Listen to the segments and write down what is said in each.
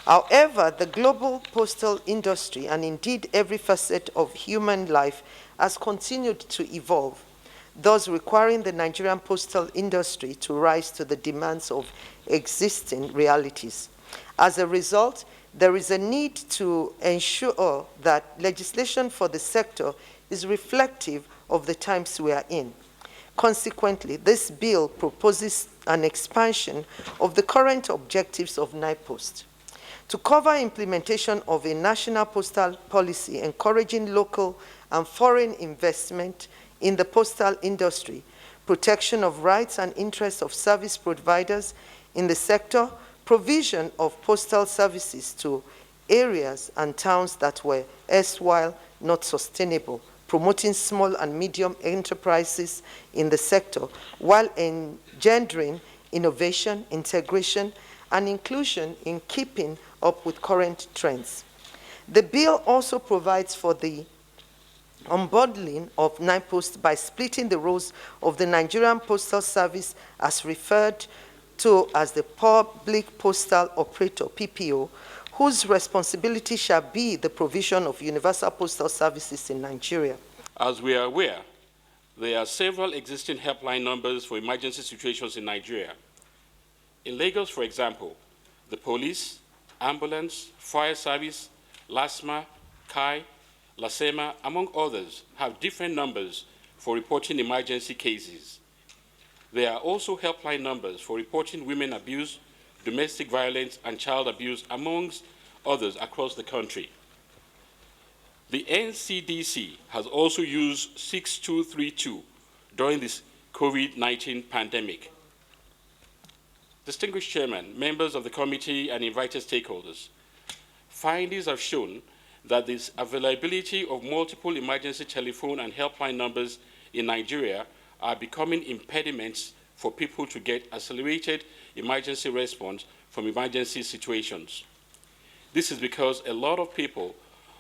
However, the global postal industry, and indeed every facet of human life, has continued to evolve, thus requiring the Nigerian postal industry to rise to the demands of existing realities. As a result, there is a need to ensure that legislation for the sector is reflective of the times we are in. Consequently, this bill proposes an expansion of the current objectives of NIPOST to cover implementation of a national postal policy encouraging local and foreign investment in the postal industry, protection of rights and interests of service providers in the sector, provision of postal services to areas and towns that were erstwhile not sustainable, promoting small and medium enterprises in the sector while engendering innovation, integration, and inclusion in keeping up with current trends. The bill also provides for the unbundling of NIPOST by splitting the roles of the Nigerian Postal Service, as referred to as the Public Postal Operator, PPO, whose responsibility shall be the provision of universal postal services in Nigeria. As we are aware, there are several existing helpline numbers for emergency situations in Nigeria. In Lagos, for example, the police, ambulance, fire service, LASMA, CAI, LASEMA, among others, have different numbers for reporting emergency cases. There are also helpline numbers for reporting women abuse, domestic violence, and child abuse, amongst others across the country. The NCDC has also used 6232 during this COVID-19 pandemic. Distinguished Chairman, members of the committee, and invited stakeholders, findings have shown that this availability of multiple emergency telephone and helpline numbers in Nigeria are becoming impediments for people to get accelerated emergency response from emergency situations. This is because a lot of people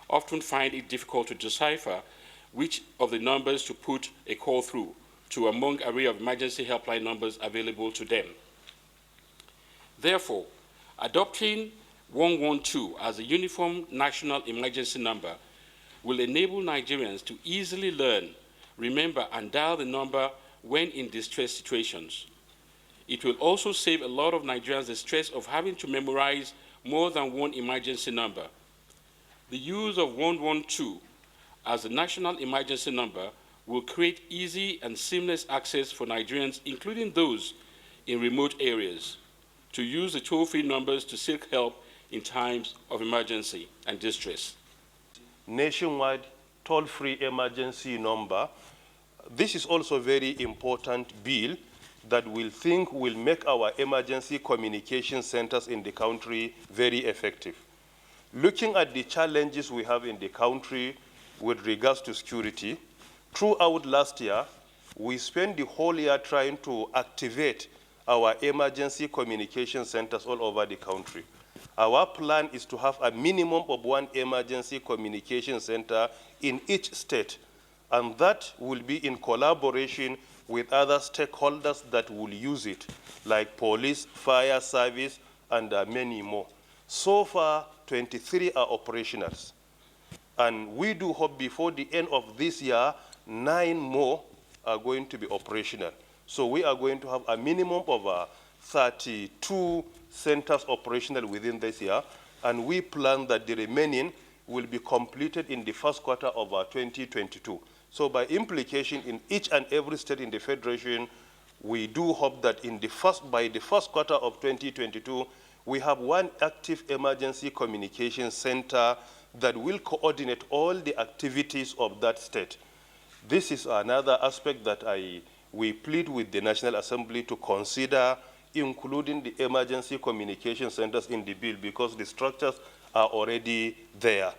often find it difficult to decipher which of the numbers to put a call through to among an array of emergency helpline numbers available to them. Therefore, adopting 112 as a uniform national emergency number will enable Nigerians to easily learn, remember, and dial the number when in distress situations. It will also save a lot of Nigerians the stress of having to memorize more than one emergency number. The use of 112 as a national emergency number will create easy and seamless access for Nigerians, including those in remote areas, to use the toll-free numbers to seek help in times of emergency and distress. Nationwide toll-free emergency number. This is also a very important bill that we think will make our emergency communication centers in the country very effective. Looking at the challenges we have in the country with regards to security, throughout last year, we spent the whole year trying to activate our emergency communication centers all over the country. Our plan is to have a minimum of one emergency communication center in each state, and that will be in collaboration with other stakeholders that will use it, like police, fire service, and many more. So far, 23 are operationals. And we do hope before the end of this year, 9 more are going to be operational. So we are going to have a minimum of 32 centers operational within this year, and we plan that the remaining will be completed in the first quarter of 2022. So by implication, in each and every state in the Federation, we do hope that by the first quarter of 2022, we have one active emergency communication center that will coordinate all the activities of that state. This is another aspect that we plead with the National Assembly to consider including the emergency communication centers in the bill, because the structures are already there.